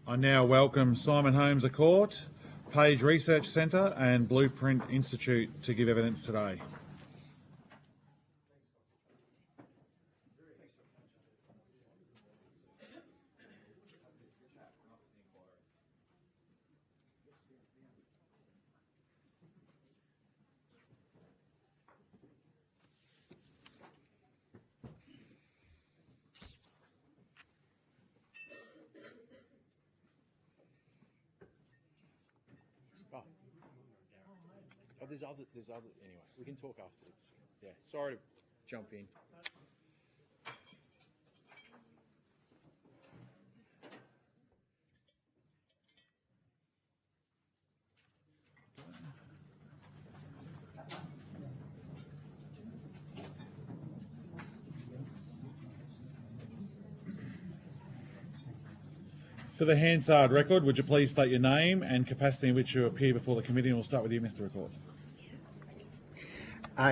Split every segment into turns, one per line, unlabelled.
I now welcome Simon Holmes of Court, Page Research Centre and Blueprint Institute to give evidence today.
Oh, there's other, anyway, we can talk afterwards. Yeah, sorry to jump in.
For the Hansard record, would you please state your name and capacity in which you appear before the committee, and we'll start with you, Mr. Record.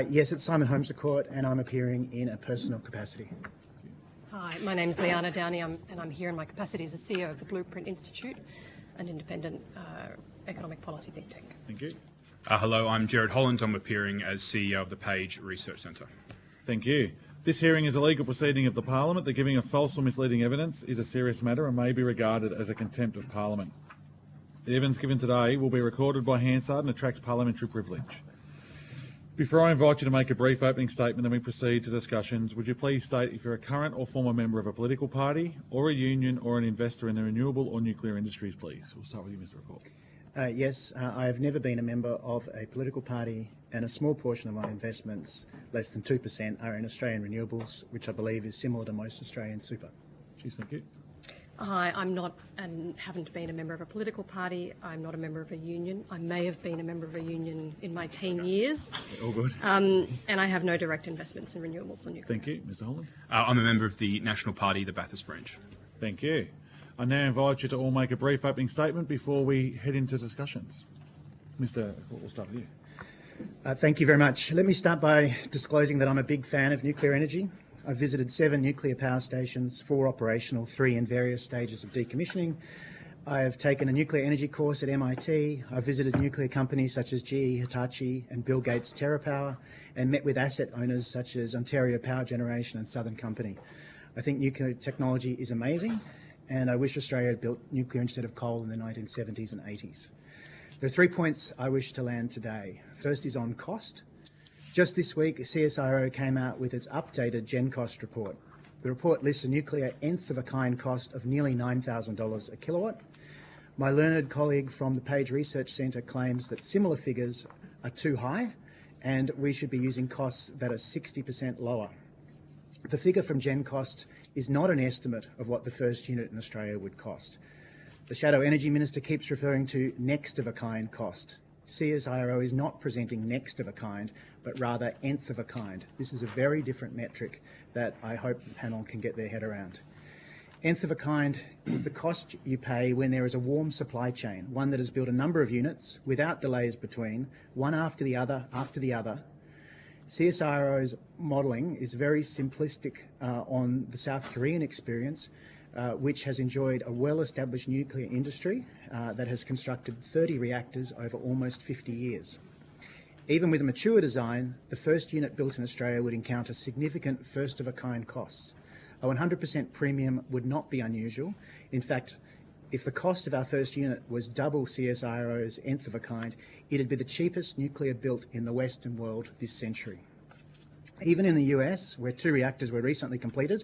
Yes, it's Simon Holmes of Court, and I'm appearing in a personal capacity.
Hi, my name is Liana Downey, and I'm here in my capacity as the CEO of the Blueprint Institute, an independent economic policy think tank.
Thank you.
Hello, I'm Jared Holland. I'm appearing as CEO of the Page Research Centre.
Thank you. This hearing is a legal proceeding of the Parliament. The giving of false or misleading evidence is a serious matter and may be regarded as a contempt of Parliament. The evidence given today will be recorded by Hansard and attracts parliamentary privilege. Before I invite you to make a brief opening statement and we proceed to discussions, would you please state if you're a current or former member of a political party or a union or an investor in the renewable or nuclear industries, please? We'll start with you, Mr. Record.
Yes, I have never been a member of a political party, and a small portion of my investments, less than 2%, are in Australian renewables, which I believe is similar to most Australian super.
Cheers, thank you.
Hi, I'm not and haven't been a member of a political party. I'm not a member of a union. I may have been a member of a union in my teen years.
All good.
And I have no direct investments in renewables or nuclear.
Thank you. Mr. Holland.
I'm a member of the National Party, the Bathurst branch.
Thank you. I now invite you to all make a brief opening statement before we head into discussions. Mr. We'll start with you.
Thank you very much. Let me start by disclosing that I'm a big fan of nuclear energy. I've visited 7 nuclear power stations, 4 operational, 3 in various stages of decommissioning. I have taken a nuclear energy course at MIT. I've visited nuclear companies such as GE, Hitachi and Bill Gates' TerraPower, and met with asset owners such as Ontario Power Generation and Southern Company. I think nuclear technology is amazing, and I wish Australia had built nuclear instead of coal in the 1970s and 80s. There are 3 points I wish to land today. First is on cost. Just this week, CSIRO came out with its updated Gen Cost report. The report lists a nuclear nth of a kind cost of nearly $9,000 a kilowatt. My learned colleague from the Page Research Centre claims that similar figures are too high and we should be using costs that are 60% lower. The figure from Gen Cost is not an estimate of what the first unit in Australia would cost. The Shadow Energy Minister keeps referring to next of a kind cost. CSIRO is not presenting next of a kind, but rather nth of a kind. This is a very different metric that I hope the panel can get their head around. Nth of a kind is the cost you pay when there is a warm supply chain, one that has built a number of units without delays between, one after the other. CSIRO's modelling is very simplistic on the South Korean experience, which has enjoyed a well-established nuclear industry that has constructed 30 reactors over almost 50 years. Even with a mature design, the first unit built in Australia would encounter significant first-of-a-kind costs. A 100% premium would not be unusual. In fact, if the cost of our first unit was double CSIRO's nth of a kind, it'd be the cheapest nuclear built in the Western world this century. Even in the US, where 2 reactors were recently completed,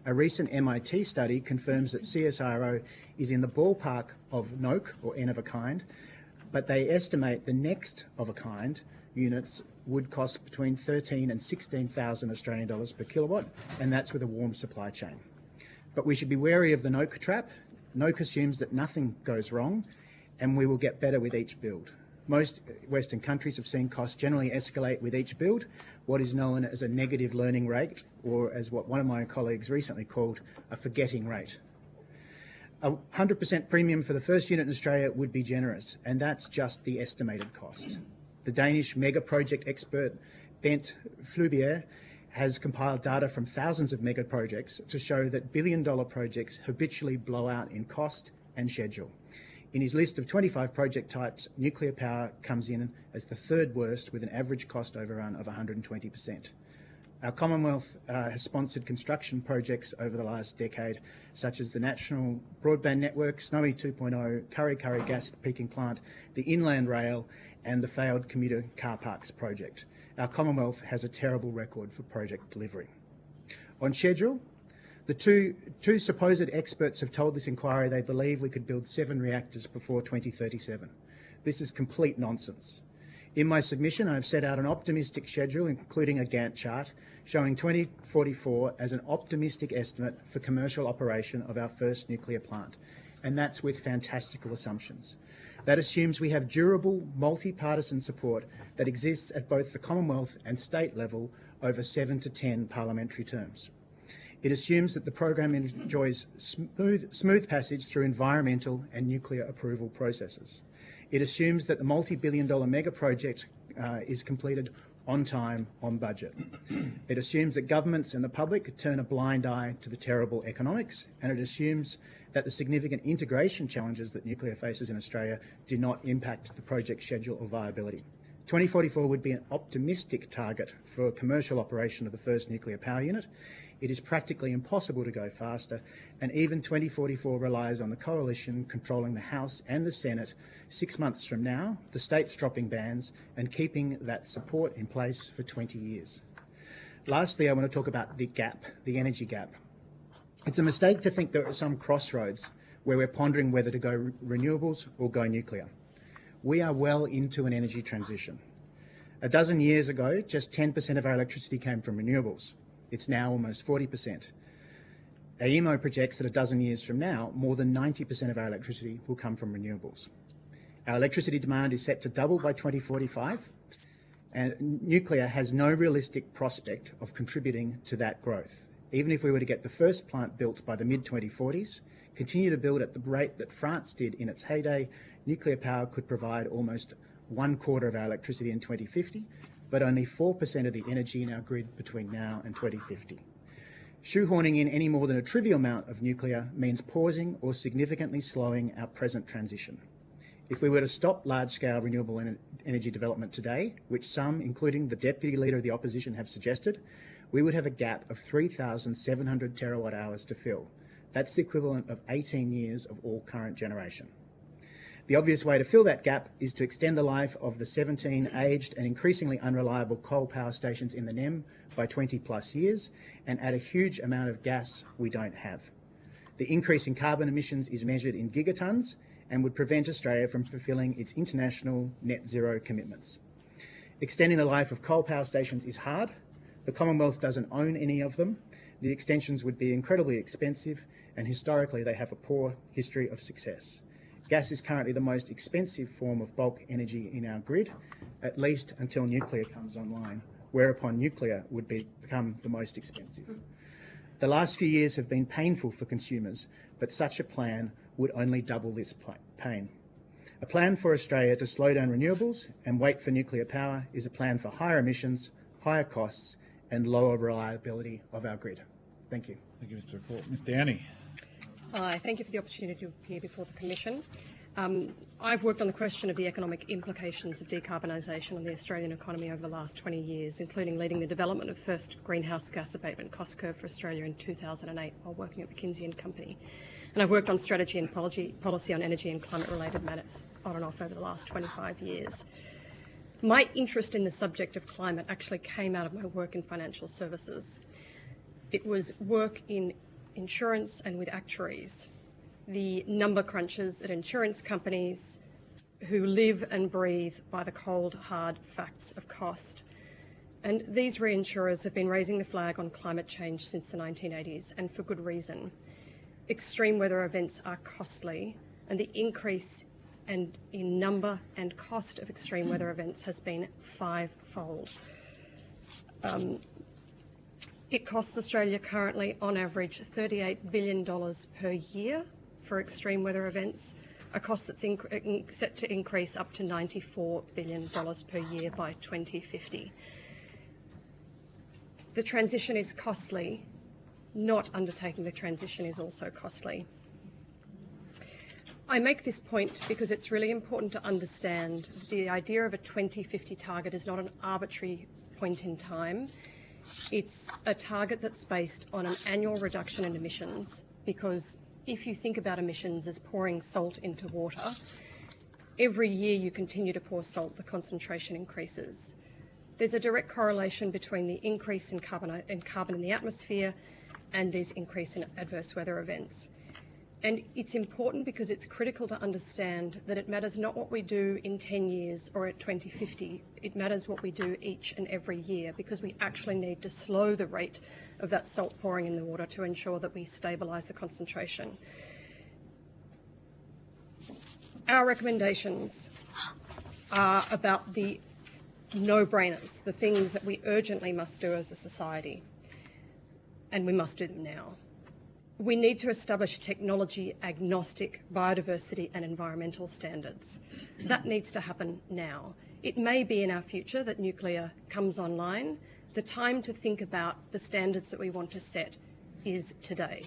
a recent MIT study confirms that CSIRO is in the ballpark of NOAK, or N of a kind, but they estimate the next of a kind units would cost between 13 and 16,000 Australian dollars per kilowatt, and that's with a warm supply chain. But we should be wary of the NOAK trap. NOAK assumes that nothing goes wrong, and we will get better with each build. Most Western countries have seen costs generally escalate with each build, what is known as a negative learning rate, or as what one of my colleagues recently called a forgetting rate. A 100% premium for the first unit in Australia would be generous, and that's just the estimated cost. The Danish mega project expert Bent Flubier has compiled data from thousands of mega projects to show that billion-dollar projects habitually blow out in cost and schedule. In his list of 25 project types, nuclear power comes in as the third worst with an average cost overrun of 120%. Our Commonwealth has sponsored construction projects over the last decade, such as the National Broadband Network, Snowy 2.0, Kurri Kurri Gas Peaking Plant, the Inland Rail, and the failed commuter car parks project. Our Commonwealth has a terrible record for project delivery. On schedule, the two supposed experts have told this inquiry they believe we could build 7 reactors before 2037. This is complete nonsense. In my submission, I have set out an optimistic schedule, including a Gantt chart, showing 2044 as an optimistic estimate for commercial operation of our first nuclear plant. And that's with fantastical assumptions. That assumes we have durable, multi-partisan support that exists at both the Commonwealth and state level over 7 to 10 parliamentary terms. It assumes that the program enjoys smooth passage through environmental and nuclear approval processes. It assumes that the multi-billion-dollar mega project is completed on time, on budget. It assumes that governments and the public turn a blind eye to the terrible economics, and it assumes that the significant integration challenges that nuclear faces in Australia do not impact the project schedule or viability. 2044 would be an optimistic target for commercial operation of the first nuclear power unit. It is practically impossible to go faster, and even 2044 relies on the coalition controlling the House and the Senate 6 months from now, the states dropping bans and keeping that support in place for 20 years. Lastly, I want to talk about the gap, the energy gap. It's a mistake to think there are some crossroads where we're pondering whether to go renewables or go nuclear. We are well into an energy transition. A dozen years ago, just 10% of our electricity came from renewables. It's now almost 40%. AEMO projects that a dozen years from now, more than 90% of our electricity will come from renewables. Our electricity demand is set to double by 2045, and nuclear has no realistic prospect of contributing to that growth. Even if we were to get the first plant built by the mid-2040s, continue to build at the rate that France did in its heyday, nuclear power could provide almost 1/4 of our electricity in 2050, but only 4% of the energy in our grid between now and 2050. Shoehorning in any more than a trivial amount of nuclear means pausing or significantly slowing our present transition. If we were to stop large-scale renewable energy development today, which some, including the Deputy Leader of the Opposition, have suggested, we would have a gap of 3,700 terawatt hours to fill. That's the equivalent of 18 years of all current generation. The obvious way to fill that gap is to extend the life of the 17 aged and increasingly unreliable coal power stations in the NEM by 20 plus years and add a huge amount of gas we don't have. The increase in carbon emissions is measured in gigatons and would prevent Australia from fulfilling its international net zero commitments. Extending the life of coal power stations is hard. The Commonwealth doesn't own any of them. The extensions would be incredibly expensive, and historically they have a poor history of success. Gas is currently the most expensive form of bulk energy in our grid, at least until nuclear comes online, whereupon nuclear would become the most expensive. The last few years have been painful for consumers, but such a plan would only double this pain. A plan for Australia to slow down renewables and wait for nuclear power is a plan for higher emissions, higher costs, and lower reliability of our grid. Thank you.
Thank you, Mr. Report. Ms. Downey.
Hi, thank you for the opportunity to appear before the Commission. I've worked on the question of the economic implications of decarbonisation on the Australian economy over the last 20 years, including leading the development of first greenhouse gas abatement cost curve for Australia in 2008 while working at McKinsey & Company. And I've worked on strategy and policy on energy and climate-related matters on and off over the last 25 years. My interest in the subject of climate actually came out of my work in financial services. It was work in insurance and with actuaries, the number crunchers at insurance companies who live and breathe by the cold, hard facts of cost. And these reinsurers have been raising the flag on climate change since the 1980s, and for good reason. Extreme weather events are costly, and the increase in number and cost of extreme weather events has been fivefold. It costs Australia currently, on average, $38 billion per year for extreme weather events, a cost that's set to increase up to $94 billion per year by 2050. The transition is costly. Not undertaking the transition is also costly. I make this point because it's really important to understand the idea of a 2050 target is not an arbitrary point in time. It's a target that's based on an annual reduction in emissions, because if you think about emissions as pouring salt into water, every year you continue to pour salt, the concentration increases. There's a direct correlation between the increase in carbon in the atmosphere and this increase in adverse weather events. And it's important because it's critical to understand that it matters not what we do in 10 years or at 2050, it matters what we do each and every year, because we actually need to slow the rate of that salt pouring in the water to ensure that we stabilise the concentration. Our recommendations are about the no-brainers, the things that we urgently must do as a society, and we must do them now. We need to establish technology-agnostic biodiversity and environmental standards. That needs to happen now. It may be in our future that nuclear comes online. The time to think about the standards that we want to set is today.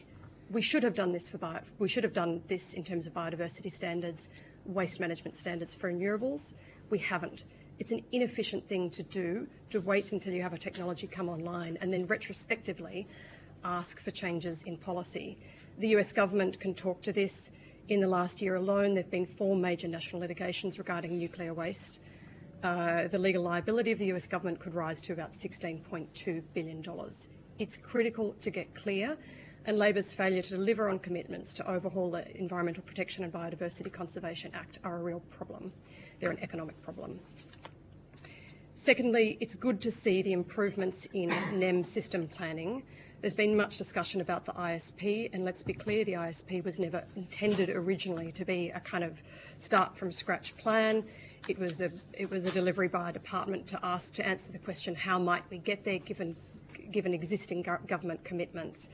We should have done this in terms of biodiversity standards, waste management standards for renewables. We haven't. It's an inefficient thing to do, to wait until you have a technology come online and then retrospectively ask for changes in policy. The US government can talk to this. In the last year alone, there have been 4 major national litigations regarding nuclear waste. The legal liability of the US government could rise to about $16.2 billion. It's critical to get clear, and Labor's failure to deliver on commitments to overhaul the Environmental Protection and Biodiversity Conservation Act are a real problem. They're an economic problem. Secondly, it's good to see the improvements in NEM system planning. There's been much discussion about the ISP, and let's be clear, the ISP was never intended originally to be a kind of start from scratch plan. It was a delivery by a department to answer the question, how might we get there given existing government commitments?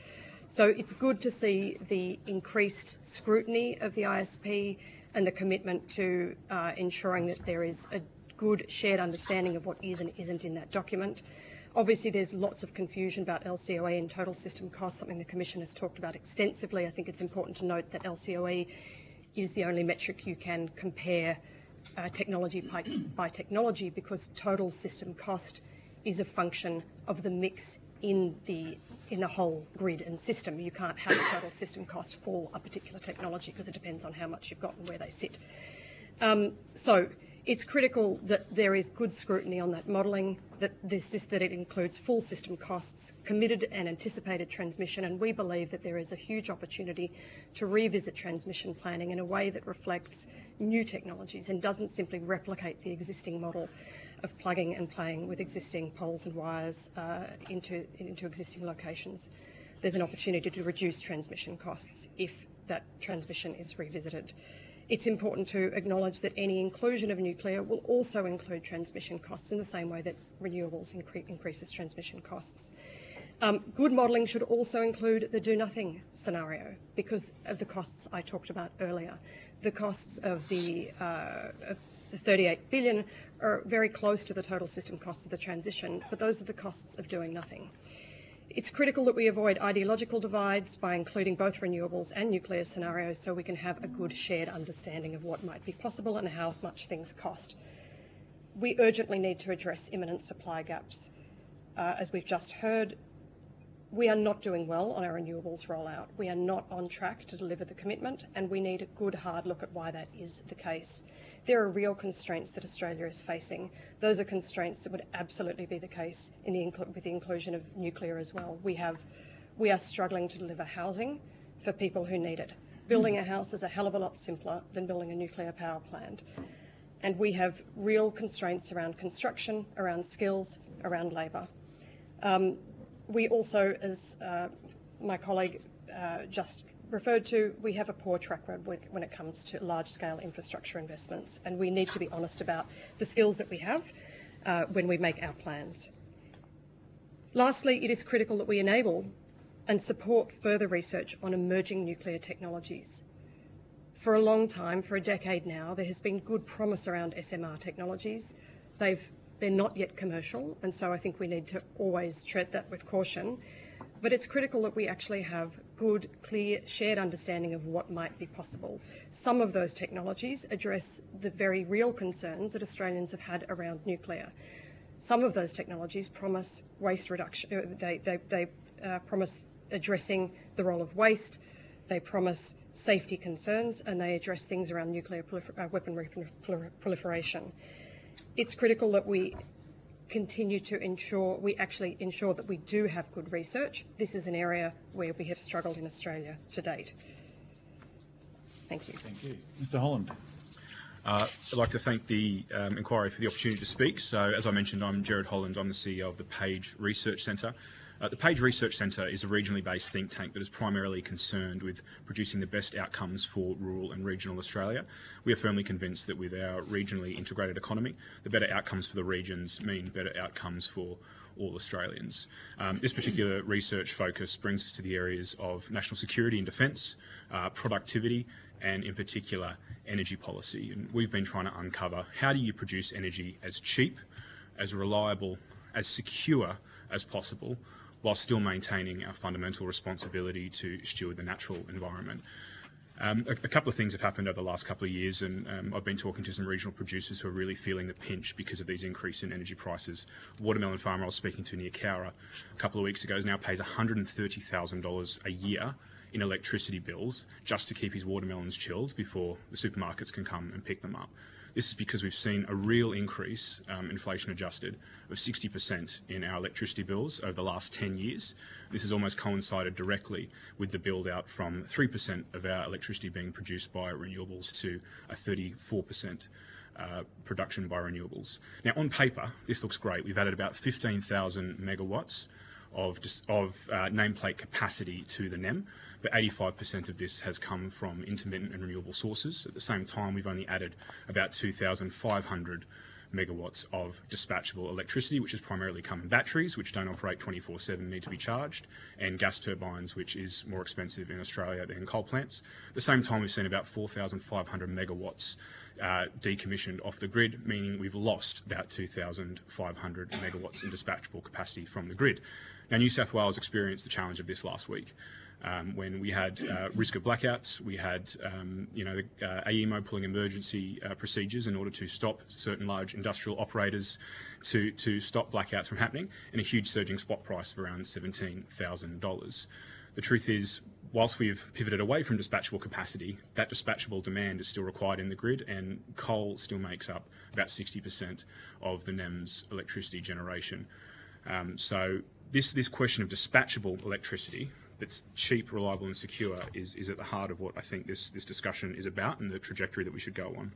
So it's good to see the increased scrutiny of the ISP and the commitment to ensuring that there is a good shared understanding of what is and isn't in that document. Obviously, there's lots of confusion about LCOE and total system costs, something the Commission has talked about extensively. I think it's important to note that LCOE is the only metric you can compare technology by technology, because total system cost is a function of the mix in the whole grid and system. You can't have a total system cost for a particular technology because it depends on how much you've got and where they sit. So it's critical that there is good scrutiny on that modelling, that it includes full system costs, committed and anticipated transmission, and we believe that there is a huge opportunity to revisit transmission planning in a way that reflects new technologies and doesn't simply replicate the existing model of plugging and playing with existing poles and wires into existing locations. There's an opportunity to reduce transmission costs if that transmission is revisited. It's important to acknowledge that any inclusion of nuclear will also include transmission costs in the same way that renewables increases transmission costs. Good modelling should also include the do-nothing scenario because of the costs I talked about earlier. The costs of the $38 billion are very close to the total system costs of the transition, but those are the costs of doing nothing. It's critical that we avoid ideological divides by including both renewables and nuclear scenarios so we can have a good shared understanding of what might be possible and how much things cost. We urgently need to address imminent supply gaps. As we've just heard, we are not doing well on our renewables rollout. We are not on track to deliver the commitment, and we need a good hard look at why that is the case. There are real constraints that Australia is facing. Those are constraints that would absolutely be the case with the inclusion of nuclear as well. We are struggling to deliver housing for people who need it. Building a house is a hell of a lot simpler than building a nuclear power plant. And we have real constraints around construction, around skills, around labour. We also, as my colleague just referred to, we have a poor track record when it comes to large-scale infrastructure investments, and we need to be honest about the skills that we have when we make our plans. Lastly, it is critical that we enable and support further research on emerging nuclear technologies. For a long time, for a decade now, there has been good promise around SMR technologies. They're not yet commercial, and so I think we need to always tread that with caution. But it's critical that we actually have good good, clear, shared understanding of what might be possible. Some of those technologies address the very real concerns that Australians have had around nuclear. Some of those technologies promise waste reduction. They promise addressing the role of waste. They promise safety concerns, and they address things around nuclear weaponry proliferation. It's critical that we continue to ensure that we do have good research. This is an area where we have struggled in Australia to date. Thank you.
Thank you. Mr. Holland.
I'd like to thank the inquiry for the opportunity to speak. So, as I mentioned, I'm Gerard Holland. I'm the CEO of the Page Research Centre. The Page Research Centre is a regionally based think tank that is primarily concerned with producing the best outcomes for rural and regional Australia. We are firmly convinced that with our regionally integrated economy, the better outcomes for the regions mean better outcomes for all Australians. This particular research focus brings us to the areas of national security and defence, productivity, and in particular, energy policy. And we've been trying to uncover how do you produce energy as cheap, as reliable, as secure as possible, while still maintaining our fundamental responsibility to steward the natural environment. A couple of things have happened over the last couple of years, and I've been talking to some regional producers who are really feeling the pinch because of these increase in energy prices. Watermelon farmer I was speaking to near Cowra a couple of weeks ago now pays $130,000 a year in electricity bills just to keep his watermelons chilled before the supermarkets can come and pick them up. This is because we've seen a real increase, inflation adjusted, of 60% in our electricity bills over the last 10 years. This has almost coincided directly with the build out from 3% of our electricity being produced by renewables to a 34% production by renewables. Now, on paper, this looks great. We've added about 15,000 megawatts of nameplate capacity to the NEM, but 85% of this has come from intermittent and renewable sources. At the same time, we've only added about 2,500 megawatts of dispatchable electricity, which has primarily come in batteries, which don't operate 24/7, need to be charged, and gas turbines, which is more expensive in Australia than coal plants. At the same time, we've seen about 4,500 megawatts decommissioned off the grid, meaning we've lost about 2,500 megawatts in dispatchable capacity from the grid. Now, New South Wales experienced the challenge of this last week. When we had risk of blackouts, we had the AEMO pulling emergency procedures in order to stop certain large industrial operators to stop blackouts from happening, and a huge surging spot price of around $17,000. The truth is, whilst we've pivoted away from dispatchable capacity, that dispatchable demand is still required in the grid, and coal still makes up about 60% of the NEM's electricity generation. So this question of dispatchable electricity that's cheap, reliable and secure is at the heart of what I think this discussion is about and the trajectory that we should go on.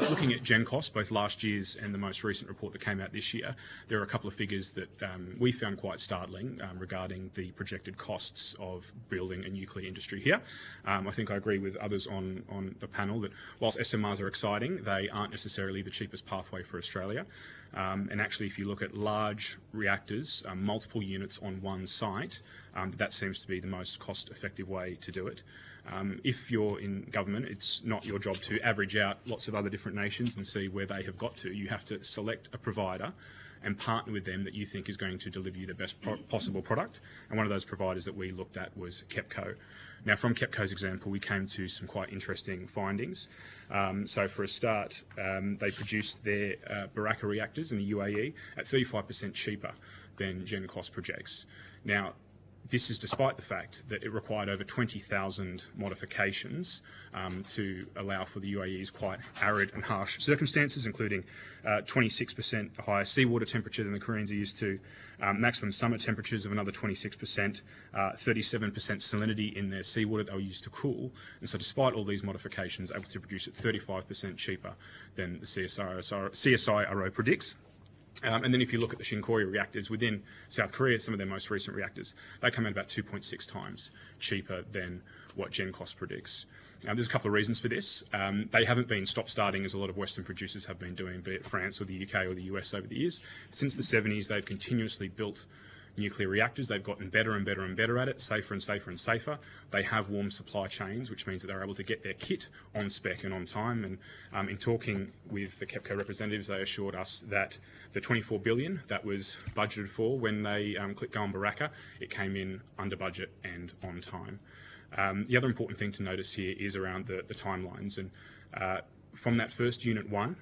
Looking at Gen cost, both last year's and the most recent report that came out this year, there are a couple of figures that we found quite startling regarding the projected costs of building a nuclear industry here. I think I agree with others on the panel that whilst SMRs are exciting, they aren't necessarily the cheapest pathway for Australia. And actually, if you look at large reactors, multiple units on one site, that seems to be the most cost-effective way to do it. If you're in government, it's not your job to average out lots of other different nations and see where they have got to. You have to select a provider and partner with them that you think is going to deliver you the best possible product. And one of those providers that we looked at was KEPCO. Now, from KEPCO's example, we came to some quite interesting findings. So for a start, they produced their Baraka reactors in the UAE at 35% cheaper than Gen cost projects. Now, this is despite the fact that it required over 20,000 modifications to allow for the UAE's quite arid and harsh circumstances, including 26% higher seawater temperature than the Koreans are used to, maximum summer temperatures of another 26%, 37% salinity in their seawater they were used to cool. And so despite all these modifications, able to produce it 35% cheaper than the CSIRO predicts. And then if you look at the Shinkoya reactors within South Korea, some of their most recent reactors, they come in about 2.6 times cheaper than what Gen cost predicts. There's a couple of reasons for this. They haven't been stop-starting as a lot of Western producers have been doing, be it France or the UK or the US over the years. Since the 70s, they've continuously built nuclear reactors. They've gotten better and better and better at it, safer and safer and safer. They have warm supply chains, which means that they're able to get their kit on spec and on time. And in talking with the KEPCO representatives, they assured us that the $24 billion that was budgeted for when they clicked go on Baraka, it came in under budget and on time. The other important thing to notice here is around the timelines. And from that first Unit 1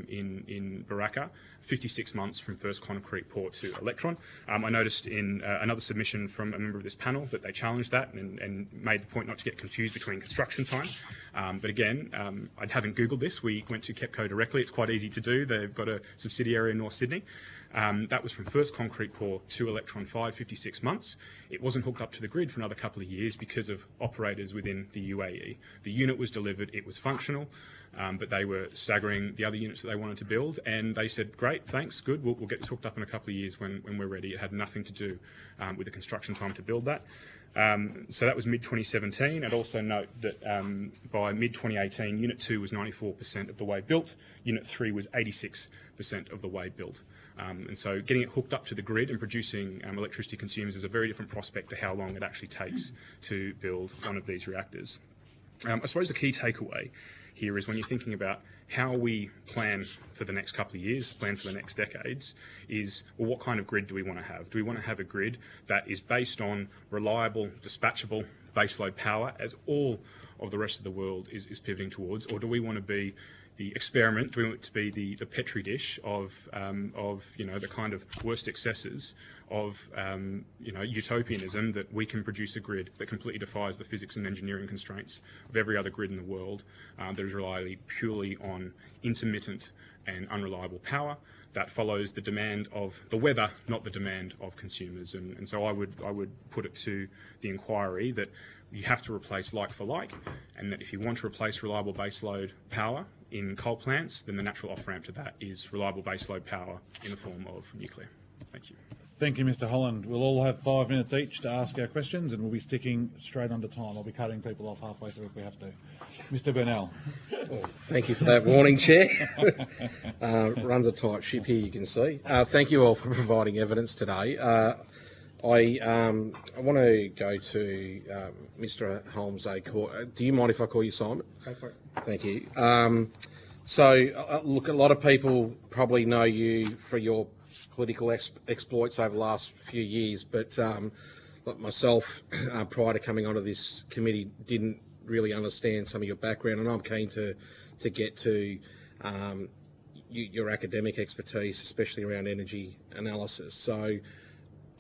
in Baraka, 56 months from first concrete pour to electron. I noticed in another submission from a member of this panel that they challenged that and made the point not to get confused between construction time. But again, I haven't Googled this. We went to KEPCO directly. It's quite easy to do. They've got a subsidiary in North Sydney. That was from first concrete pour to electron 56 months. It wasn't hooked up to the grid for another couple of years because of operators within the UAE. The unit was delivered, it was functional, but they were staggering the other units that they wanted to build, and they said, great, thanks, good, we'll get this hooked up in a couple of years when we're ready. It had nothing to do with the construction time to build that. So that was mid-2017. I'd also note that by mid-2018, Unit 2 was 94% of the way built, Unit 3 was 86% of the way built. And so getting it hooked up to the grid and producing electricity consumers is a very different prospect to how long it actually takes to build one of these reactors. I suppose the key takeaway here is when you're thinking about how we plan for the next couple of years, plan for the next decades, is, well, what kind of grid do we want to have? Do we want to have a grid that is based on reliable, dispatchable baseload power, as all of the rest of the world is pivoting towards, or do we want to be the experiment, do we want it to be the petri dish of the kind of worst excesses of utopianism, that we can produce a grid that completely defies the physics and engineering constraints of every other grid in the world, that is relied purely on intermittent and unreliable power, that follows the demand of the weather, not the demand of consumers. And so I would put it to the inquiry that you have to replace like for like, and that if you want to replace reliable baseload power in coal plants, then the natural off-ramp to that is reliable baseload power in the form of nuclear. Thank you.
Thank you, Mr. Holland. We'll all have 5 minutes each to ask our questions, and we'll be sticking straight onto time. I'll be cutting people off halfway through if we have to. Mr. Burnell.
Well, thank you for that warning, Chair. Runs a tight ship here, you can see. Thank you all for providing evidence today. I want to go to Mr. Holmes. Do you mind if I call you Simon?
Go for it.
Thank you. Look, a lot of people probably know you for your political exploits over the last few years, but like myself, prior to coming onto this committee, didn't really understand some of your background, and I'm keen to get to your academic expertise, especially around energy analysis. So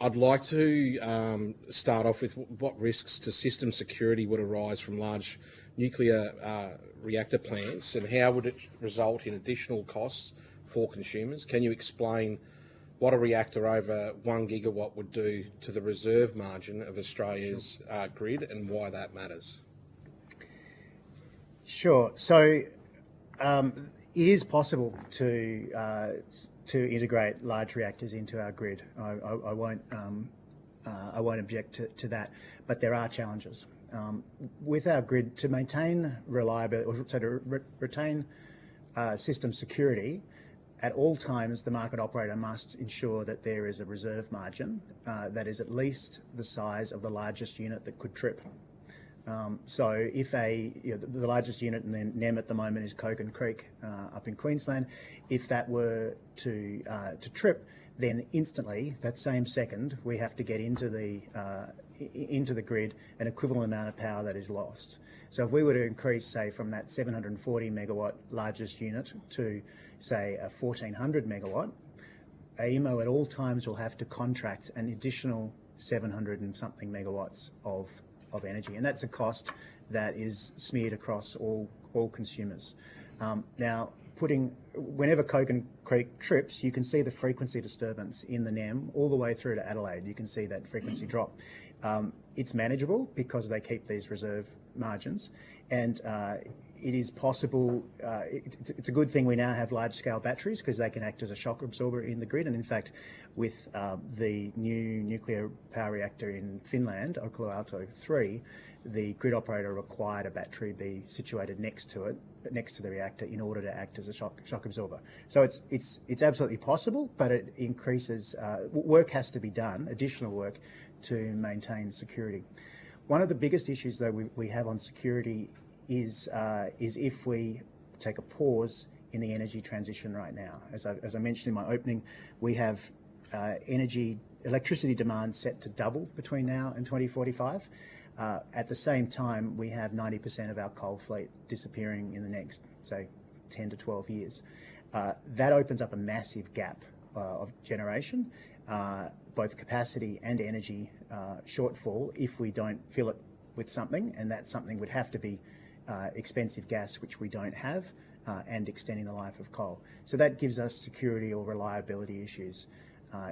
I'd like to start off with what risks to system security would arise from large nuclear reactor plants, and how would it result in additional costs for consumers? Can you explain what a reactor over 1 gigawatt would do to the reserve margin of Australia's grid, and why that matters?
Sure. So it is possible to integrate large reactors into our grid. I won't object to that, but there are challenges with our grid to maintain reliability, or so to retain system security. At all times, the market operator must ensure that there is a reserve margin that is at least the size of the largest unit that could trip. So if the largest unit in the NEM at the moment is Cogan Creek up in Queensland, if that were to trip, then instantly, that same second, we have to get into the grid an equivalent amount of power that is lost. So if we were to increase, say, from that 740 megawatt largest unit to, say, a 1400 megawatt, AEMO at all times will have to contract an additional 700 and something megawatts of energy, and that's a cost that is smeared across all consumers. Now, whenever Cogan Creek trips, you can see the frequency disturbance in the NEM all the way through to Adelaide. You can see that frequency drop. It's manageable because they keep these reserve margins, and it is possible. It's a good thing we now have large-scale batteries, because they can act as a shock absorber in the grid. And in fact, with the new nuclear power reactor in Finland, Olkiluoto 3, the grid operator required a battery be situated next to it, next to the reactor, in order to act as a shock absorber. So it's absolutely possible, but it increases, work has to be done, additional work, to maintain security. One of the biggest issues, though, we have on security is if we take a pause in the energy transition right now. As I mentioned in my opening, we have electricity demand set to double between now and 2045. At the same time, we have 90% of our coal fleet disappearing in the next, say, 10 to 12 years. That opens up a massive gap of generation, both capacity and energy shortfall, if we don't fill it with something, and that something would have to be expensive gas, which we don't have, and extending the life of coal. So that gives us security or reliability issues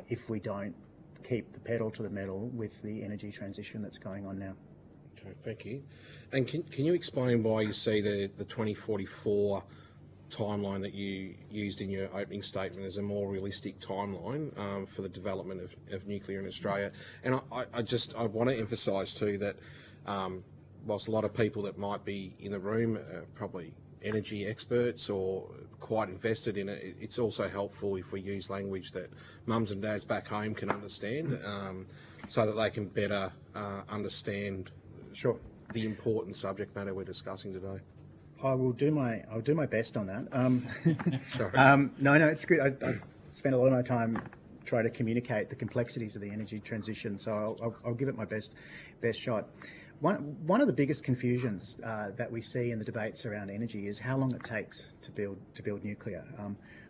if we don't keep the pedal to the metal with the energy transition that's going on now.
Okay, thank you. And can you explain why you see the 2044 timeline that you used in your opening statement as a more realistic timeline for the development of nuclear in Australia? And I want to emphasise too that whilst a lot of people that might be in the room are probably energy experts or quite invested in it, it's also helpful if we use language that mums and dads back home can understand, so that they can better understand
Sure.
the important subject matter we're discussing today.
I'll do my best on that.
Sorry.
No, it's good. I spent a lot of my time trying to communicate the complexities of the energy transition, so I'll give it my best shot. One of the biggest confusions that we see in the debates around energy is how long it takes to build nuclear.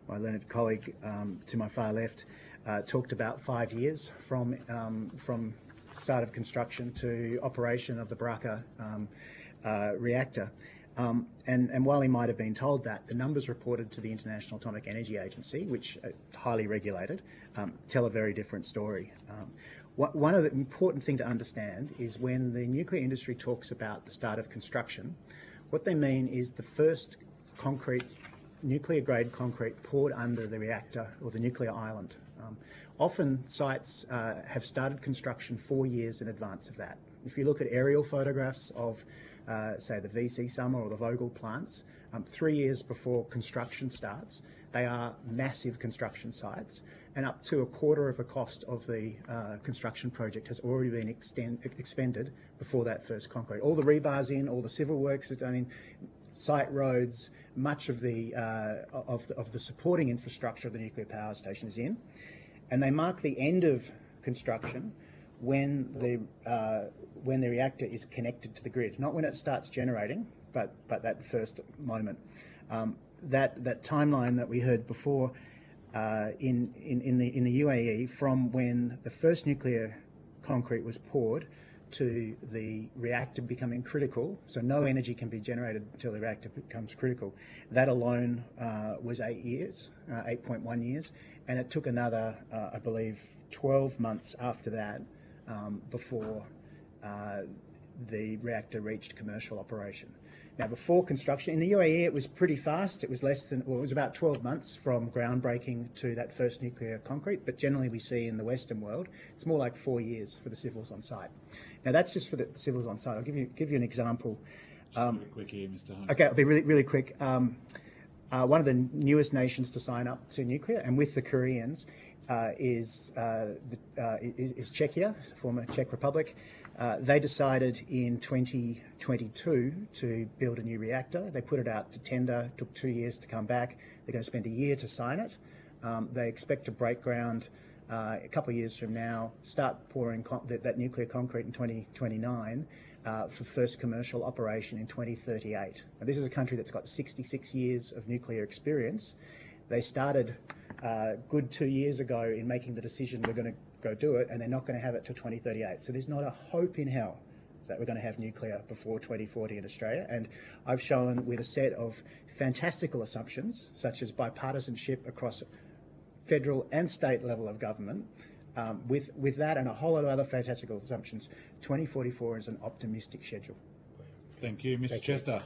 My learned colleague to my far left talked about 5 years from start of construction to operation of the Baraka reactor. And while he might have been told that, the numbers reported to the International Atomic Energy Agency, which are highly regulated, tell a very different story. One of the important thing to understand is when the nuclear industry talks about the start of construction, what they mean is the first nuclear-grade concrete poured under the reactor or the nuclear island. Often sites have started construction 4 years in advance of that. If you look at aerial photographs of, say, the VC Summer or the Vogel plants, 3 years before construction starts, they are massive construction sites, and up to a quarter of the cost of the construction project has already been expended before that first concrete. All the rebars in, all the civil works are done in, site roads, much of the supporting infrastructure of the nuclear power station is in, and they mark the end of construction when the reactor is connected to the grid, not when it starts generating, but that first moment. That timeline that we heard before in the UAE, from when the first nuclear concrete was poured to the reactor becoming critical, so no energy can be generated until the reactor becomes critical, that alone was 8 years, 8.1 years, and it took another, I believe, 12 months after that before the reactor reached commercial operation. Now, before construction, in the UAE, it was pretty fast. It was it was about 12 months from groundbreaking to that first nuclear concrete, but generally we see in the Western world, it's more like 4 years for the civils on site. Now, that's just for the civils on site. I'll give you an example.
Really quick here, Mr. Holmes.
Okay, I'll be really quick. One of the newest nations to sign up to nuclear, and with the Koreans, is Czechia, former Czech Republic. They decided in 2022 to build a new reactor. They put it out to tender, took 2 years to come back. They're going to spend a year to sign it. They expect to break ground a couple of years from now, start pouring that nuclear concrete in 2029 for first commercial operation in 2038. Now, this is a country that's got 66 years of nuclear experience. They started good 2 years ago in making the decision we're going to go do it, and they're not going to have it till 2038. So there's not a hope in hell that we're going to have nuclear before 2040 in Australia. And I've shown with a set of fantastical assumptions, such as bipartisanship across federal and state level of government, with that and a whole lot of other fantastical assumptions, 2044 is an optimistic schedule.
Thank you. Mr. Chester.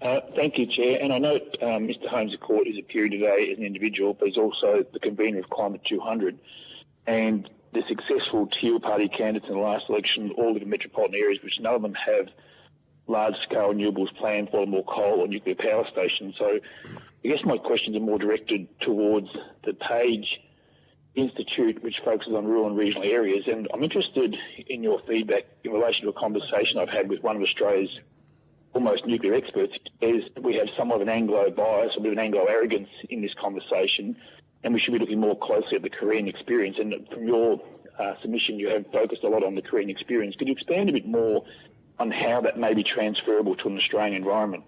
Thank you, Chair. And I note Mr. Holmes Court is appearing today as an individual, but he's also the convener of Climate 200. And the successful Teal Party candidates in the last election all live in metropolitan areas, which none of them have large-scale renewables planned for more coal or nuclear power stations. So I guess my questions are more directed towards the Page Institute, which focuses on rural and regional areas. And I'm interested in your feedback in relation to a conversation I've had with one of Australia's almost nuclear experts. Is we have somewhat of an Anglo bias, a bit of an Anglo arrogance in this conversation, and we should be looking more closely at the Korean experience. And from your submission, you have focused a lot on the Korean experience. Could you expand a bit more on how that may be transferable to an Australian environment?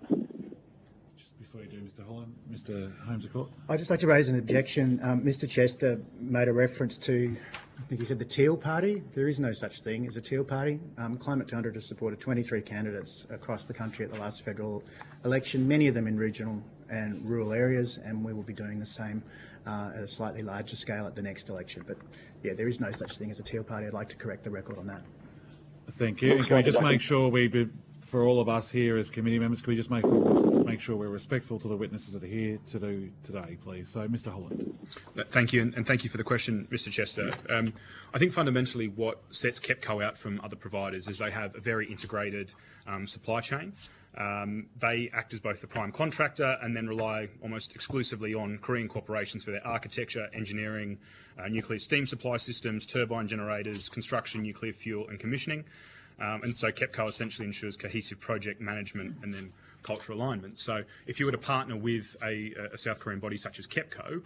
Just before you do, Mr. Holland, Mr. Holmes of Court.
I'd just like to raise an objection. Mr. Chester made a reference to, I think he said, the Teal Party. There is no such thing as a Teal Party. Climate 200 has supported 23 candidates across the country at the last federal election, many of them in regional and rural areas, and we will be doing the same at a slightly larger scale at the next election. But yeah, there is no such thing as a Teal Party. I'd like to correct the record on that.
Thank you. And can we just make sure for all of us here as committee members, can we just make sure we're respectful to the witnesses that are here to do today, please? So, Mr. Holland.
Thank you, and thank you for the question, Mr. Chester. I think fundamentally what sets KEPCO out from other providers is they have a very integrated supply chain. They act as both the prime contractor and then rely almost exclusively on Korean corporations for their architecture, engineering, nuclear steam supply systems, turbine generators, construction, nuclear fuel and commissioning. And so KEPCO essentially ensures cohesive project management and then cultural alignment. So if you were to partner with a South Korean body such as KEPCO,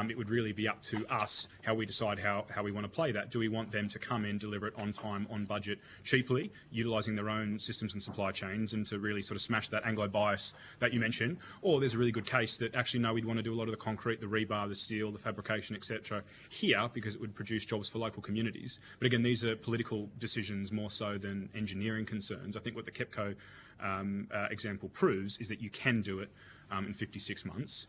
it would really be up to us how we decide how we want to play that. Do we want them to come in, deliver it on time, on budget, cheaply, utilising their own systems and supply chains, and to really sort of smash that Anglo bias that you mentioned? Or there's a really good case that actually, no, we'd want to do a lot of the concrete, the rebar, the steel, the fabrication, etc. here, because it would produce jobs for local communities. But again, these are political decisions more so than engineering concerns. I think what the KEPCO example proves is that you can do it in 56 months.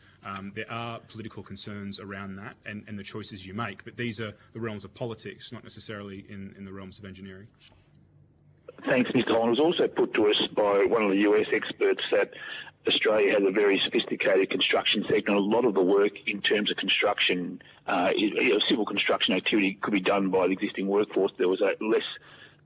There are political concerns around that and the choices you make, but these are the realms of politics, not necessarily in the realms of engineering.
Thanks, Mr. Holland. It was also put to us by one of the US experts that Australia has a very sophisticated construction sector, and a lot of the work in terms of construction, civil construction activity could be done by the existing workforce. There was a less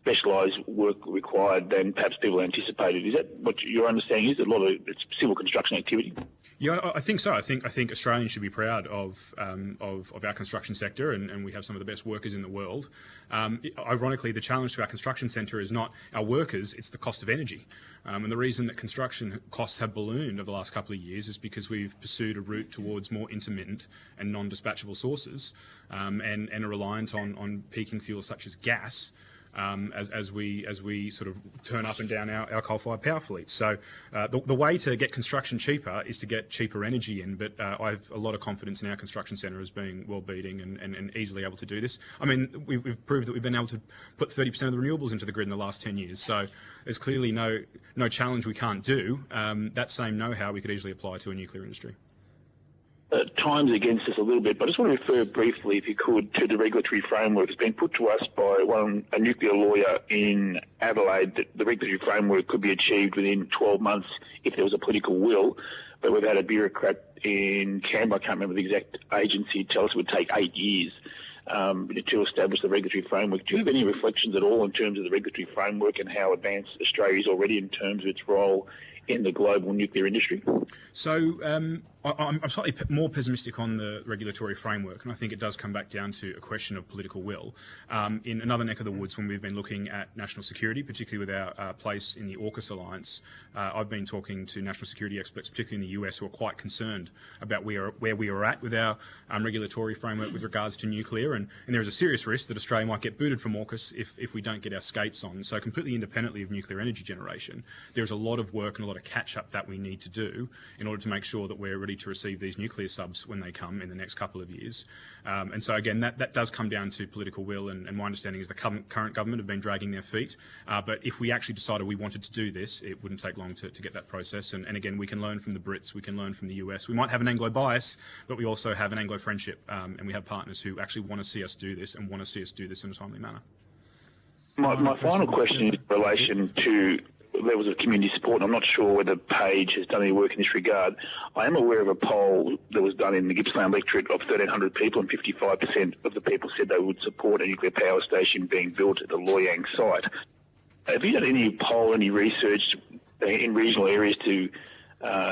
specialised work required than perhaps people anticipated. Is that what your understanding is? A lot of it's civil construction activity?
Yeah, I think so. I think Australians should be proud of our construction sector, and we have some of the best workers in the world. Ironically, the challenge to our construction sector is not our workers; it's the cost of energy. And the reason that construction costs have ballooned over the last couple of years is because we've pursued a route towards more intermittent and non-dispatchable sources, and are reliant on peaking fuels such as gas. As we sort of turn up and down our coal-fired power fleet. So the way to get construction cheaper is to get cheaper energy in, but I have a lot of confidence in our construction centre as being well-beating and easily able to do this. I mean, we've proved that we've been able to put 30% of the renewables into the grid in the last 10 years, so there's clearly no challenge we can't do. That same know-how we could easily apply to a nuclear industry.
Time's against us a little bit, but I just want to refer briefly, if you could, to the regulatory framework. It's been put to us by a nuclear lawyer in Adelaide that the regulatory framework could be achieved within 12 months if there was a political will. But we've had a bureaucrat in Canberra, I can't remember the exact agency, tell us it would take 8 years to establish the regulatory framework. Do you have any reflections at all in terms of the regulatory framework and how advanced Australia is already in terms of its role in the global nuclear industry?
So I'm slightly more pessimistic on the regulatory framework, and I think it does come back down to a question of political will. In another neck of the woods, when we've been looking at national security, particularly with our place in the AUKUS alliance, I've been talking to national security experts, particularly in the US, who are quite concerned about where we are at with our regulatory framework with regards to nuclear, and there is a serious risk that Australia might get booted from AUKUS if we don't get our skates on. So completely independently of nuclear energy generation, there's a lot of work and a lot of catch-up that we need to do in order to make sure that we're ready to receive these nuclear subs when they come in the next couple of years. And so again, that does come down to political will, and my understanding is the current government have been dragging their feet. But if we actually decided we wanted to do this, it wouldn't take long to get that process. And again, we can learn from the Brits, we can learn from the US. We might have an Anglo bias, but we also have an Anglo friendship, and we have partners who actually want to see us do this and want to see us do this in a timely manner.
My final question is in relation to levels of community support, and I'm not sure whether Page has done any work in this regard. I am aware of a poll that was done in the Gippsland electorate of 1,300 people, and 55% of the people said they would support a nuclear power station being built at the Loy Yang site. Have you done any poll, any research in regional areas to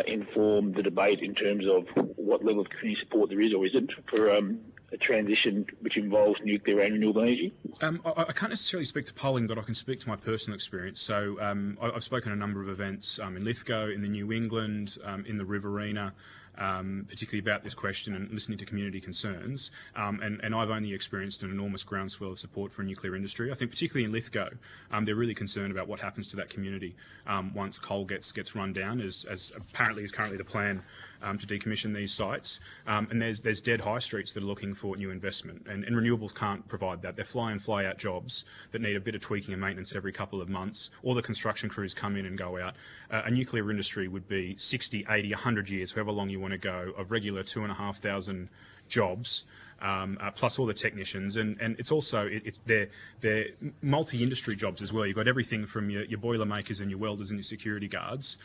inform the debate in terms of what level of community support there is or isn't for a transition which involves nuclear and renewable energy?
I can't necessarily speak to polling, but I can speak to my personal experience. So I've spoken at a number of events in Lithgow, in the New England, in the Riverina, particularly about this question and listening to community concerns. And I've only experienced an enormous groundswell of support for a nuclear industry. I think particularly in Lithgow, they're really concerned about what happens to that community once coal gets run down, as apparently is currently the plan to decommission these sites. And there's dead high streets that are looking for new investment, and renewables can't provide that. They're fly in, fly out jobs that need a bit of tweaking and maintenance every couple of months. All the construction crews come in and go out. A nuclear industry would be 60, 80, 100 years, however long you want to go, of regular 2,500 jobs. Plus all the technicians, and it's also they're multi-industry jobs as well. You've got everything from your boiler makers and your welders and your security guards,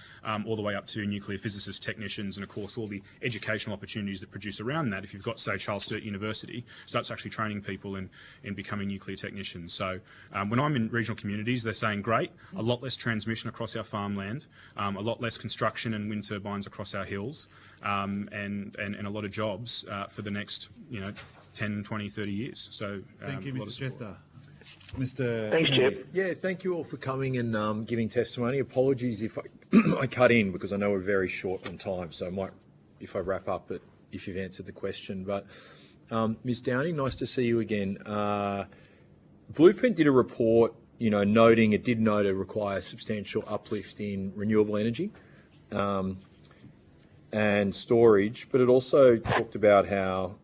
all the way up to nuclear physicists, technicians, and of course all the educational opportunities that produce around that. If you've got, say, Charles Sturt University, starts actually training people in becoming nuclear technicians. So when I'm in regional communities, they're saying great, a lot less transmission across our farmland, a lot less construction and wind turbines across our hills. And a lot of jobs for the next 10, 20, 30 years. So
Thank you,
a lot
Mr.
of support.
Chester. Mr.
Thanks, Chair.
Yeah, thank you all for coming and giving testimony. Apologies if I cut in, because I know we're very short on time, so I might, if I wrap up, if you've answered the question. But Ms. Downey, nice to see you again. Blueprint did a report, noting it did note it require substantial uplift in renewable energy and storage, but it also talked about how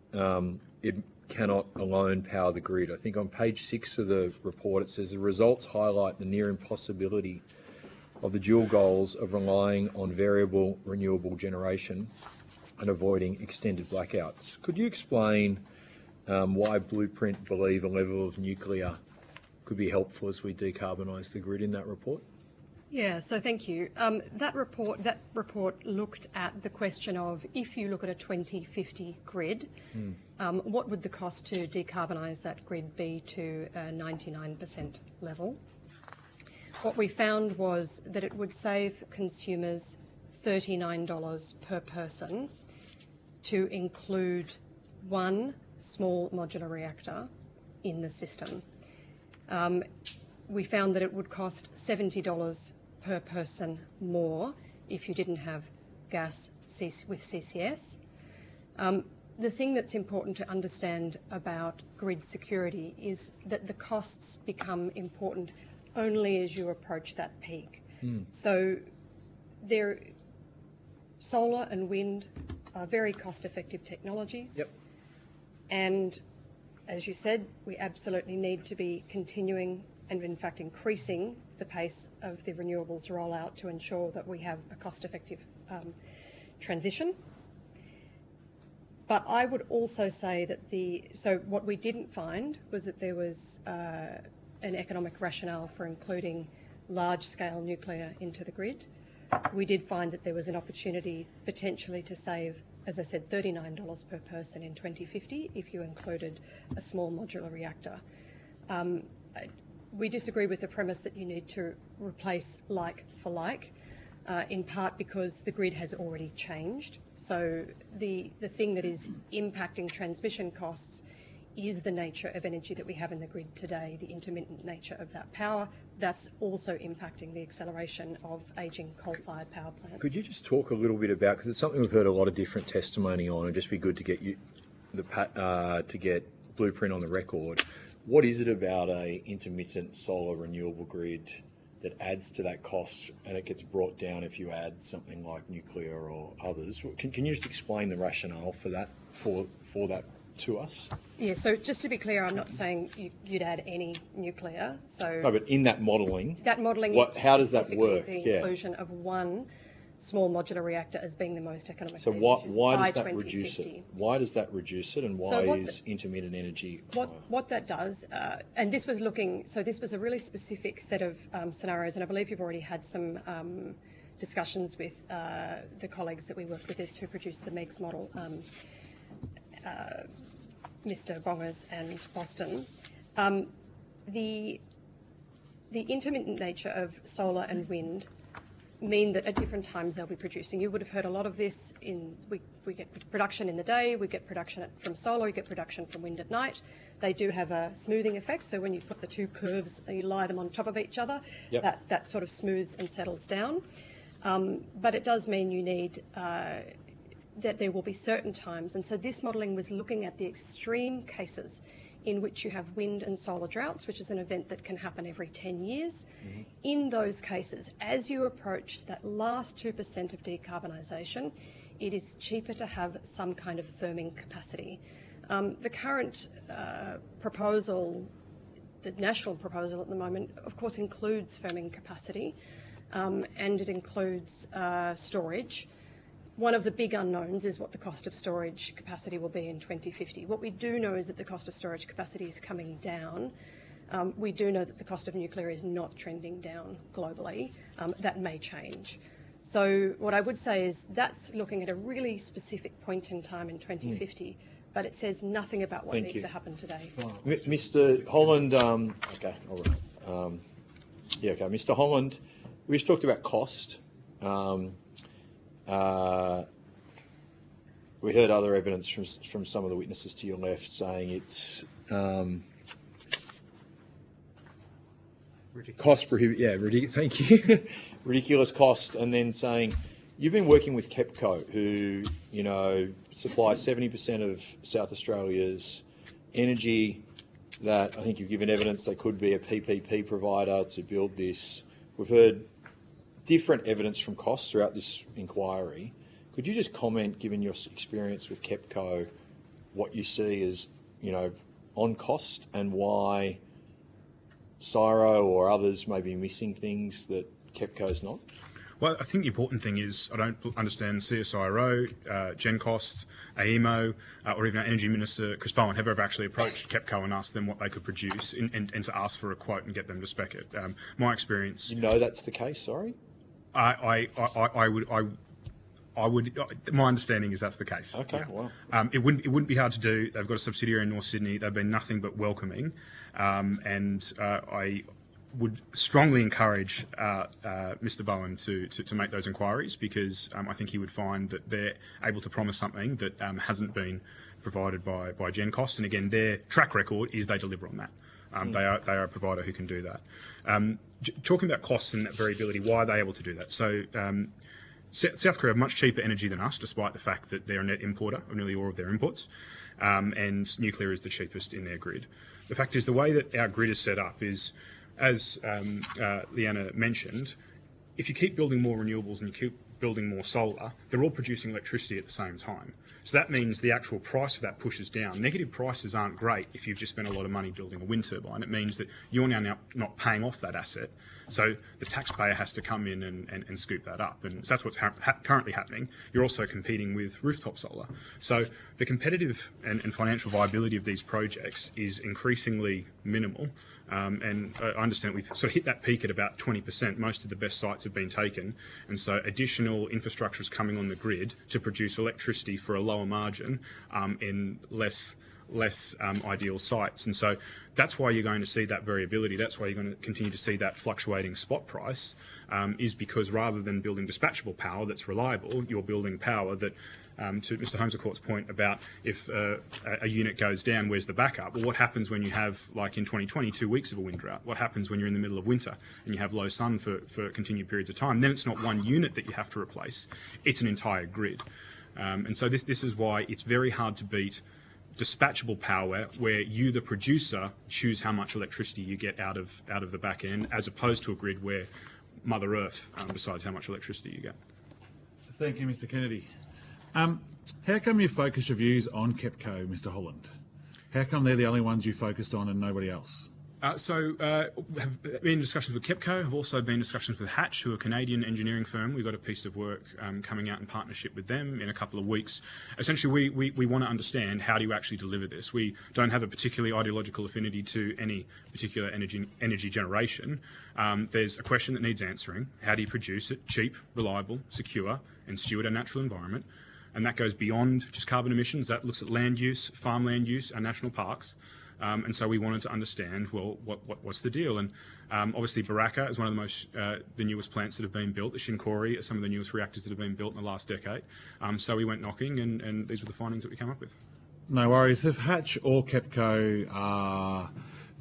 it cannot alone power the grid. I think on page 6 of the report it says the results highlight the near impossibility of the dual goals of relying on variable renewable generation and avoiding extended blackouts. Could you explain why Blueprint believe a level of nuclear could be helpful as we decarbonise the grid in that report?
Yeah, so thank you. That report looked at the question of, if you look at a 2050 grid, what would the cost to decarbonise that grid be to a 99% level? What we found was that it would save consumers $39 per person to include one small modular reactor in the system. We found that it would cost $70 per person more if you didn't have gas with CCS. The thing that's important to understand about grid security is that the costs become important only as you approach that peak. So solar and wind are very cost-effective technologies.
Yep.
And as you said, we absolutely need to be continuing and in fact increasing the pace of the renewables rollout to ensure that we have a cost-effective transition. But I would also say that so what we didn't find was that there was an economic rationale for including large-scale nuclear into the grid. We did find that there was an opportunity potentially to save, as I said, $39 per person in 2050 if you included a small modular reactor. We disagree with the premise that you need to replace like for like, in part because the grid has already changed. So the thing that is impacting transmission costs is the nature of energy that we have in the grid today, the intermittent nature of that power. That's also impacting the acceleration of ageing coal-fired power plants.
Could you just talk a little bit about, because it's something we've heard a lot of different testimony on, and just be good to get to get Blueprint on the record. What is it about a intermittent solar renewable grid that adds to that cost, and it gets brought down if you add something like nuclear or others? Can you just explain the rationale for that for that to us?
Yeah, so just to be clear, I'm not saying you'd add any nuclear. So
no, but in that modelling,
how
does that work?
The inclusion of one small modular reactor as being the most economically
So
efficient
why
by
does that reduce
2050.
it? Why does that reduce it, and why
So what
is intermittent energy higher?
What that does, and this was this was a really specific set of scenarios, and I believe you've already had some discussions with the colleagues that we work with this who produced the MEGS model, Mr. Bongers and Boston. The intermittent nature of solar and wind mean that at different times they'll be producing. You would have heard a lot of this we get production in the day, we get production from solar, we get production from wind at night. They do have a smoothing effect, so when you put the two curves, you lie them on top of each other,
Yep.
that sort of smooths and settles down. But it does mean you need that there will be certain times, and so this modelling was looking at the extreme cases in which you have wind and solar droughts, which is an event that can happen every 10 years. Mm-hmm. In those cases, as you approach that last 2% of decarbonisation, it is cheaper to have some kind of firming capacity. The current proposal, the national proposal at the moment, of course, includes firming capacity, and it includes storage. One of the big unknowns is what the cost of storage capacity will be in 2050. What we do know is that the cost of storage capacity is coming down. We do know that the cost of nuclear is not trending down globally. That may change. So what I would say is that's looking at a really specific point in time in 2050, but it says nothing about what needs to happen today.
Mr. Holland, okay, all right. Okay, Mr. Holland, we just talked about cost. We heard other evidence from some of the witnesses to your left saying it's cost prohibitive. Thank you. Ridiculous cost, and then saying you've been working with KEPCO, who supply 70% of South Australia's energy. That I think you've given evidence they could be a PPP provider to build this. We've heard different evidence from costs throughout this inquiry. Could you just comment, given your experience with KEPCO, what you see as, on cost and why CSIRO or others may be missing things that KEPCO's not?
Well, I think the important thing is I don't understand CSIRO, GenCost, AEMO, or even our Energy Minister, Chris Bowen, have ever actually approached KEPCO and asked them what they could produce and to ask for a quote and get them to spec it. My experience...
That's the case, sorry?
I would. My understanding is that's the case.
Okay,
yeah.
Wow.
It wouldn't be hard to do. They've got a subsidiary in North Sydney. They've been nothing but welcoming, and I would strongly encourage Mr. Bowen to make those inquiries, because I think he would find that they're able to promise something that hasn't been provided by GenCost. And again, their track record is they deliver on that. They are a provider who can do that. Talking about costs and that variability, why are they able to do that? So South Korea have much cheaper energy than us, despite the fact that they're a net importer of nearly all of their imports, and nuclear is the cheapest in their grid. The fact is, the way that our grid is set up is, as Leanna mentioned, if you keep building more renewables and you keep building more solar, they're all producing electricity at the same time. So that means the actual price of that pushes down. Negative prices aren't great if you've just spent a lot of money building a wind turbine. It means that you're now not paying off that asset. So the taxpayer has to come in and scoop that up. And so that's what's currently happening. You're also competing with rooftop solar. So the competitive and financial viability of these projects is increasingly minimal. And I understand we've sort of hit that peak at about 20%. Most of the best sites have been taken. And so additional infrastructure is coming on the grid to produce electricity for a lower margin in less ideal sites. And so that's why you're going to see that variability. That's why you're going to continue to see that fluctuating spot price, is because rather than building dispatchable power that's reliable, you're building power that, to Mr. Holmes' point about if a unit goes down, where's the backup? Well, what happens when you have, like in 2020, 2 weeks of a wind drought? What happens when you're in the middle of winter and you have low sun for continued periods of time? Then it's not one unit that you have to replace, it's an entire grid. And so this is why it's very hard to beat dispatchable power, where you, the producer, choose how much electricity you get out of the back end, as opposed to a grid where Mother Earth decides how much electricity you get.
Thank you, Mr. Kennedy. How come you focus your views on KEPCO, Mr. Holland? How come they're the only ones you focused on and nobody else?
Have been in discussions with KEPCO, have also been in discussions with Hatch, who are a Canadian engineering firm. We've got a piece of work coming out in partnership with them in a couple of weeks. Essentially, we want to understand, how do you actually deliver this? We don't have a particularly ideological affinity to any particular energy generation. There's a question that needs answering. How do you produce it cheap, reliable, secure, and steward our natural environment? And that goes beyond just carbon emissions. That looks at land use, farmland use, and national parks. And so we wanted to understand, well, what's the deal? And obviously Baraka is one of the newest plants that have been built. The Shinkori are some of the newest reactors that have been built in the last decade. So we went knocking, and these were the findings that we came up with.
No worries. Have Hatch or KEPCO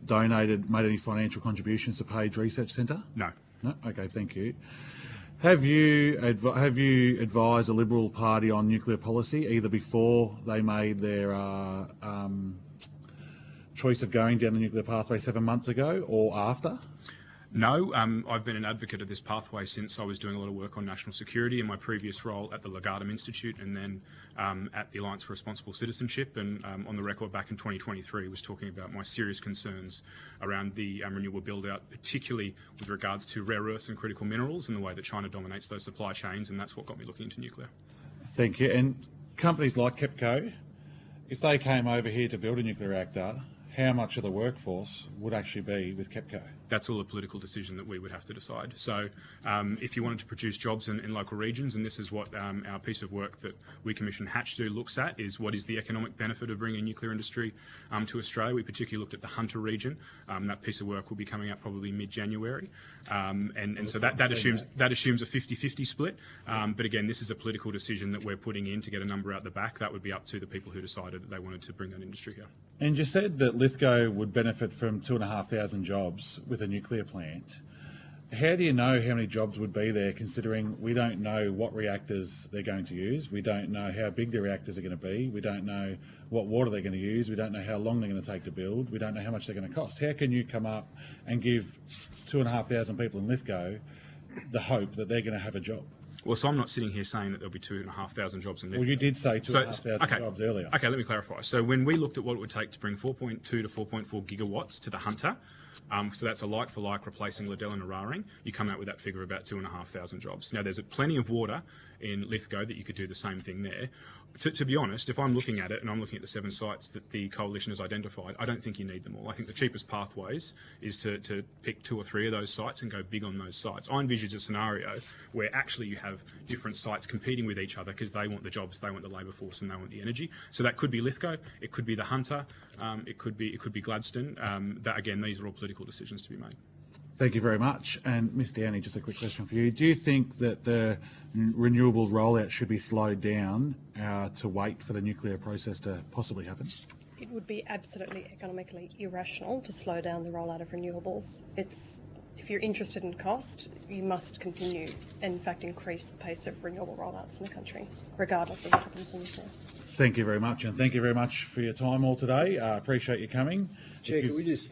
made any financial contributions to Page Research Centre?
No.
No? Okay, thank you. Have you advised the Liberal Party on nuclear policy, either before they made their choice of going down the nuclear pathway 7 months ago, or after?
No, I've been an advocate of this pathway since I was doing a lot of work on national security in my previous role at the Legatum Institute, and then at the Alliance for Responsible Citizenship, and on the record back in 2023 was talking about my serious concerns around the renewable build-out, particularly with regards to rare earths and critical minerals and the way that China dominates those supply chains, and that's what got me looking into nuclear.
Thank you. And companies like KEPCO, if they came over here to build a nuclear reactor, how much of the workforce would actually be with KEPCO?
That's all a political decision that we would have to decide. So if you wanted to produce jobs in local regions, and this is what our piece of work that we commission Hatch to looks at, is what is the economic benefit of bringing nuclear industry to Australia. We particularly looked at the Hunter region. That piece of work will be coming out probably mid-January. And so that assumes a 50-50 split. But again, this is a political decision that we're putting in to get a number out the back. That would be up to the people who decided that they wanted to bring that industry here.
And you said that Lithgow would benefit from 2,500 jobs with a nuclear plant. How do you know how many jobs would be there, considering we don't know what reactors they're going to use, we don't know how big the reactors are going to be, we don't know what water they're going to use, we don't know how long they're going to take to build, we don't know how much they're going to cost. How can you come up and give 2,500 people in Lithgow the hope that they're going to have a job?
Well, so I'm not sitting here saying that there'll be 2,500 jobs in Lithgow.
Well, you did say 2,500 jobs earlier.
Okay, let me clarify. So when we looked at what it would take to bring 4.2 to 4.4 gigawatts to the Hunter, so that's a like-for-like replacing Liddell and Eraring, you come out with that figure of about 2,500 jobs. Now, there's plenty of water in Lithgow that you could do the same thing there. To be honest, if I'm looking at it and I'm looking at the 7 sites that the coalition has identified, I don't think you need them all. I think the cheapest pathways is to pick 2 or 3 of those sites and go big on those sites. I envisage a scenario where actually you have different sites competing with each other because they want the jobs, they want the labour force, and they want the energy. So that could be Lithgow, it could be the Hunter, it could be Gladstone. That again, these are all political decisions to be made.
Thank you very much. And Ms Downey, just a quick question for you. Do you think that the renewable rollout should be slowed down to wait for the nuclear process to possibly happen?
It would be absolutely economically irrational to slow down the rollout of renewables. If you're interested in cost, you must continue and in fact increase the pace of renewable rollouts in the country, regardless of what happens in nuclear.
Thank you very much, and thank you very much for your time all today. Appreciate you coming.
Chair, could we just